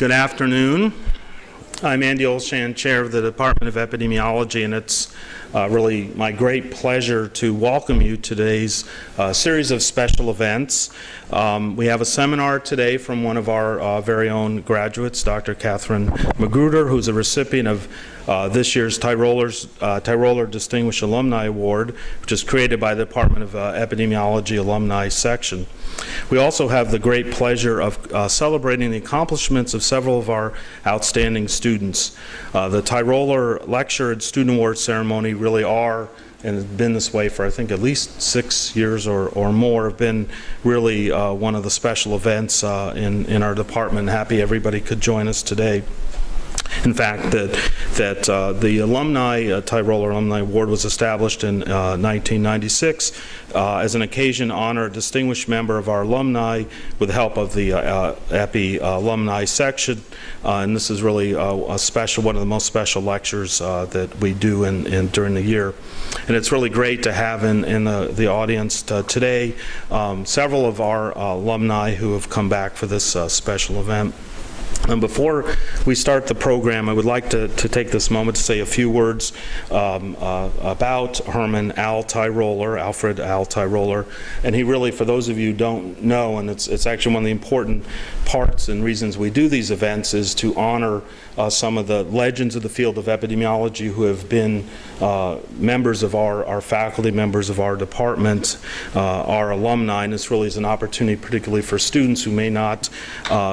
Good afternoon. I'm Andy Olshan, Chair of the Department of Epidemiology, and it's really my great pleasure to welcome you to today's series of special events. We have a seminar today from one of our very own graduates, Dr. Kathy Magruder, who's a recipient of this year's Tyroler Distinguished Alumni Award, which is created by the Department of Epidemiology Alumni Section. We also have the great pleasure of celebrating the accomplishments of several of our outstanding students. The Tyroler Lecture and Student Award Ceremony really are, and has been this way for I think at least 6 years or more, have been really one of the special events in our department. Happy everybody could join us today. In fact, the Tyroler Alumni Award was established in 1996 as an occasion to honor a distinguished member of our alumni with the help of the Epi Alumni Section. And this is really a special, one of the most special lectures that we do during the year. And it's really great to have in the audience today several of our alumni who have come back for this special event. And before we start the program, I would like to take this moment to say a few words about Herman Alfred Al Tyroler. And he really, for those of you who don't know, and it's actually one of the important parts and reasons we do these events, is to honor some of the legends of the field of epidemiology who have been members of our faculty, members of our department, our alumni. And this really is an opportunity, particularly for students who may not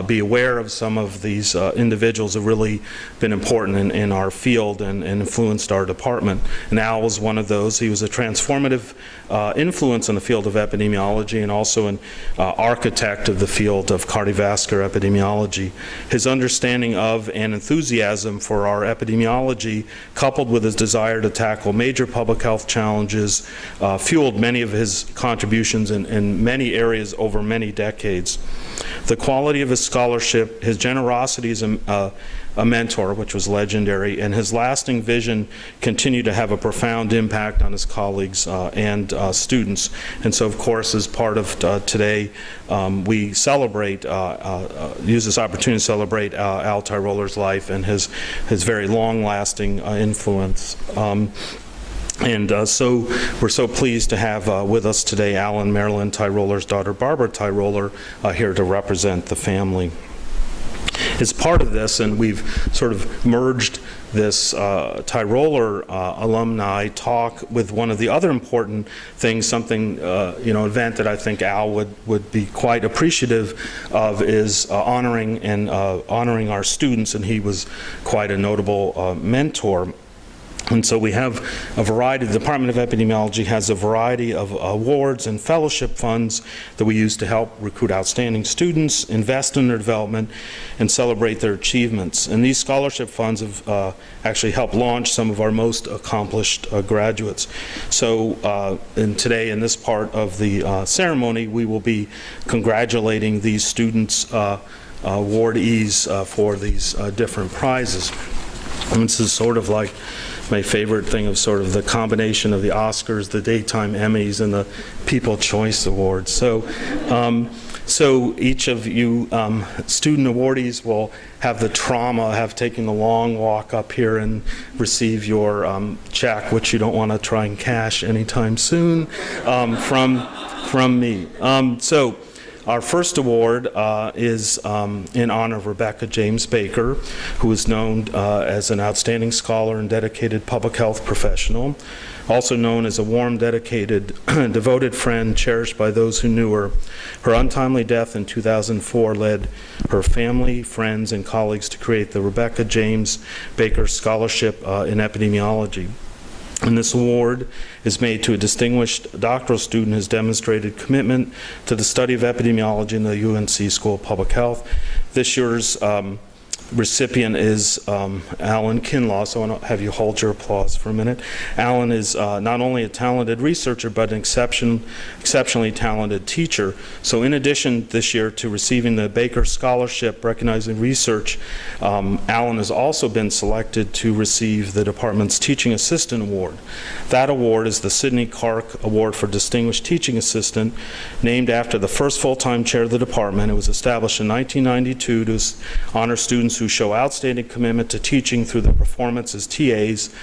be aware of some of these individuals have really been important in our field and influenced our department. And Al was one of those. He was a transformative influence in the field of epidemiology and also an architect of the field of cardiovascular epidemiology. His understanding of and enthusiasm for our epidemiology, coupled with his desire to tackle major public health challenges, fueled many of his contributions in many areas over many decades. The quality of his scholarship, his generosity as a mentor, which was legendary, and his lasting vision continued to have a profound impact on his colleagues and students. And so, of course, as part of today, we celebrate, use this opportunity to celebrate Al Tyroler's life and his very long-lasting influence. So we're so pleased to have with us today Al and Marilyn Tyroler's daughter, Barbara Tyroler, here to represent the family. As part of this, and we've sort of merged this Tyroler alumni talk with one of the other important things, something, event that I think Al would be quite appreciative of, is honoring our students, and he was quite a notable mentor. And so we have a variety, the Department of Epidemiology has a variety of awards and fellowship funds that we use to help recruit outstanding students, invest in their development, and celebrate their achievements. And these scholarship funds have actually helped launch some of our most accomplished graduates. So today, in this part of the ceremony, we will be congratulating these students, awardees for these different prizes. And this is sort of like my favorite thing of sort of the combination of the Oscars, the Daytime Emmys, and the People Choice Awards. So each of you student awardees will have the trauma of taking the long walk up here and receive your check, which you don't want to try and cash anytime soon, from me. Our first award is in honor of Rebecca James Baker, who is known as an outstanding scholar and dedicated public health professional, also known as a warm, dedicated, devoted friend cherished by those who knew her. Her untimely death in 2004 led her family, friends, and colleagues to create the Rebecca James Baker Scholarship in Epidemiology. And this award is made to a distinguished doctoral student who has demonstrated commitment to the study of epidemiology in the UNC School of Public Health. This year's recipient is Alan Kinlaw, so I want to have you hold your applause for a minute. Alan is not only a talented researcher, but an exceptionally talented teacher. So in addition this year to receiving the Baker Scholarship recognizing research, Alan has also been selected to receive the department's Teaching Assistant Award. That award is the Sidney Clark Award for Distinguished Teaching Assistant, named after the first full-time chair of the department. It was established in 1992 to honor students who show outstanding commitment to teaching through their performance as TAs.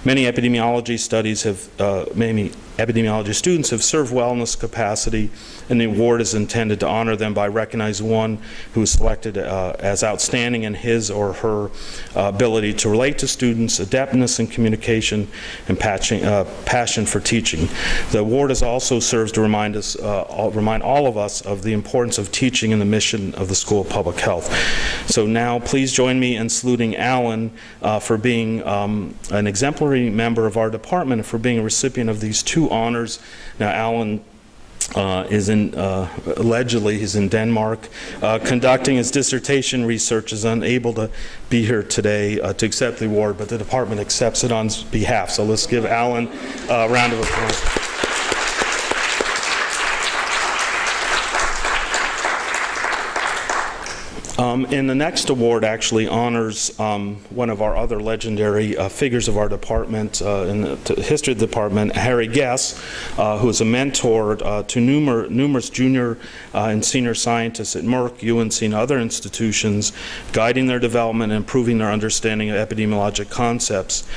Many epidemiology students have served well in this capacity, and the award is intended to honor them by recognizing one who is selected as outstanding in his or her ability to relate to students, adeptness in communication, and passion for teaching. The award also serves to remind all of us of the importance of teaching and the mission of the School of Public Health. So now please join me in saluting Alan for being an exemplary member of our department and for being a recipient of these two honors. Now, Alan allegedly he's in Denmark conducting his dissertation research, is unable to be here today to accept the award, but the department accepts it on his behalf. So let's give Alan a round of applause. And the next award actually honors one of our other legendary figures of our department, in the history of the department, Harry Guess, who is a mentor to numerous junior and senior scientists at Merck, UNC, and other institutions, guiding their development and improving their understanding of epidemiologic concepts.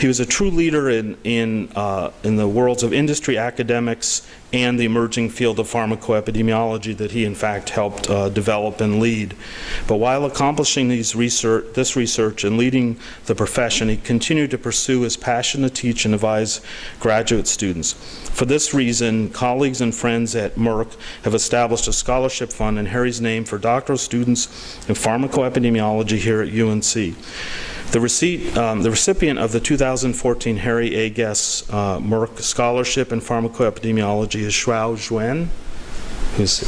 He was a true leader in the worlds of industry, academics, and the emerging field of pharmacoepidemiology that he in fact helped develop and lead. But while accomplishing this research and leading the profession, he continued to pursue his passion to teach and advise graduate students. For this reason, colleagues and friends at Merck have established a scholarship fund in Harry's name for doctoral students in pharmacoepidemiology here at UNC. The recipient of the 2014 Harry A. Guess Merck Scholarship in Pharmacoepidemiology is Shuao Zhuan,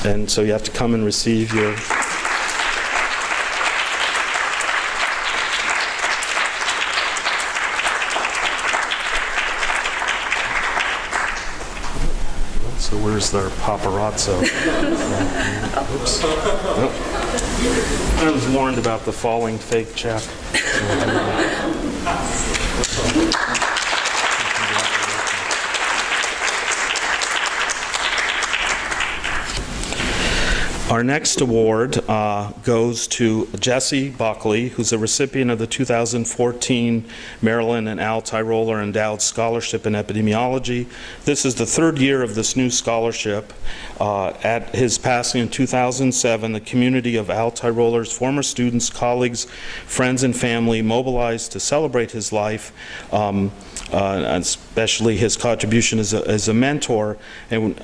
and so you have to come and receive your... So where's their paparazzo? Oops. Nope. I was warned about the falling fake check. Our next award goes to Jesse Buckley, who's a recipient of the 2014 Marilyn and Al Tyroler Endowed Scholarship in Epidemiology. This is the third year of this new scholarship. At his passing in 2007, the community of Al Tyroler's former students, colleagues, friends, and family mobilized to celebrate his life, and especially his contribution as a mentor. And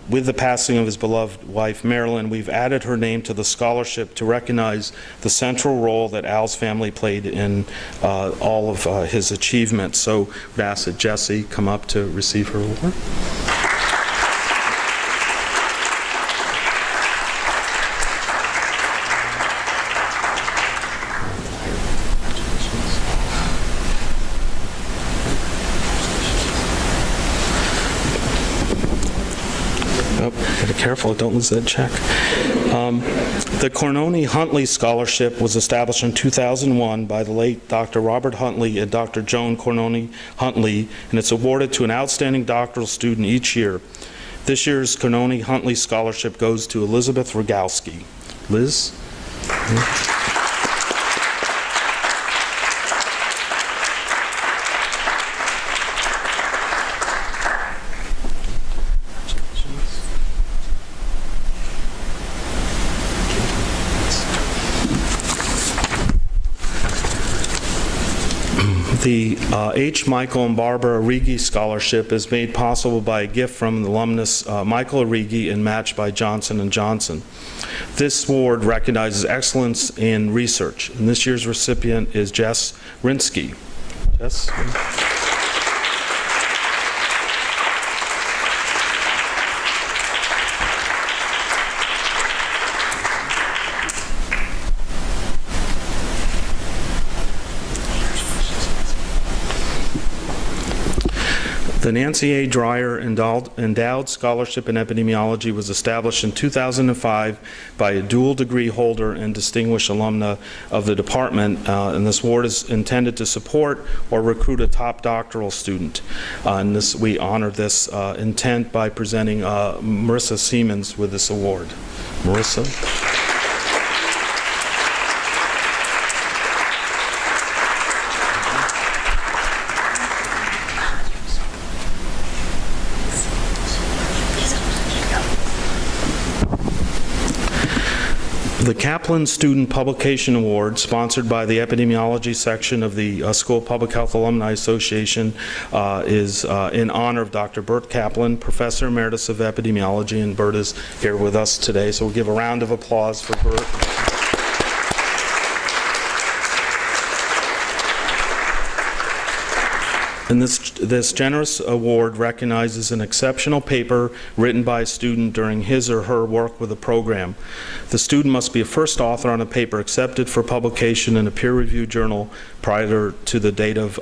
with the passing of his beloved wife, Marilyn, we've added her name to the scholarship to recognize the central role that Al's family played in all of his achievements. So I'd ask that Jessie come up to receive her award. Careful, don't lose that check. The Cornoni-Huntley Scholarship was established in 2001 by the late Dr. Robert Huntley and Dr. Joan Cornoni-Huntley, and it's awarded to an outstanding doctoral student each year. This year's Cornoni-Huntley Scholarship goes to Elizabeth Rogowski. Liz? The H. Michael and Barbara Arrighi Scholarship is made possible by a gift from the alumnus Michael Arrighi and matched by Johnson & Johnson. This award recognizes excellence in research, and this year's recipient is Jess Rinsky. Jess? The Nancy A. Dreyer Endowed Scholarship in Epidemiology was established in 2005 by a dual degree holder and distinguished alumna of the department, and this award is intended to support or recruit a top doctoral student. And we honor this intent by presenting Marissa Siemens with this award. Marissa? The Kaplan Student Publication Award, sponsored by the Epidemiology section of the School of Public Health Alumni Association, is in honor of Dr. Bert Kaplan, Professor Emeritus of Epidemiology, and Bert is here with us today, so we'll give a round of applause for Bert. And this generous award recognizes an exceptional paper written by a student during his or her work with a program. The student must be a first author on a paper accepted for publication in a peer-reviewed journal prior to the date of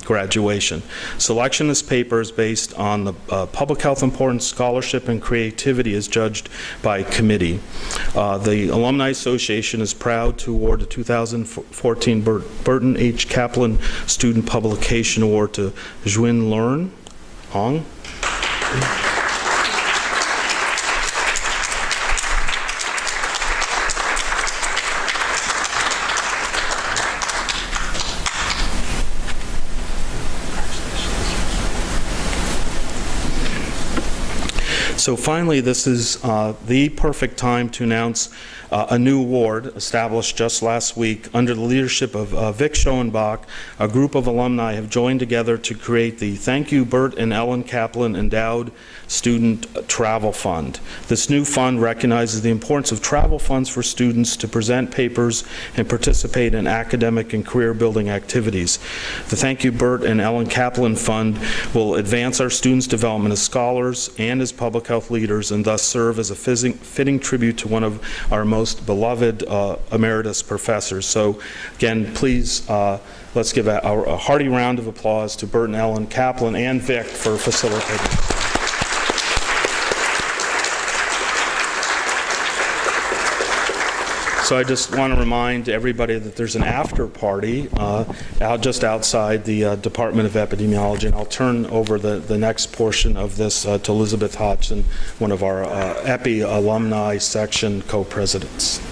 graduation. Selection of this paper is based on the public health importance, scholarship, and creativity as judged by a committee. The Alumni Association is proud to award the 2014 Bert H. Kaplan Student Publication Award to Xuan Lern Hong. So finally, this is the perfect time to announce a new award established just last week under the leadership of Vic Schoenbach. A group of alumni have joined together to create the Thank You Bert and Ellen Kaplan Endowed Student Travel Fund. This new fund recognizes the importance of travel funds for students to present papers and participate in academic and career building activities. The Thank You Bert and Ellen Kaplan Fund will advance our students' development as scholars and as public health leaders, and thus serve as a fitting tribute to one of our most beloved emeritus professors. So again, please let's give a hearty round of applause to Bert and Ellen Kaplan and Vic for facilitating. So I just want to remind everybody that there's an after party just outside the Department of Epidemiology, and I'll turn over the next portion of this to Elizabeth Hodgson, one of our Epi alumni section co-presidents.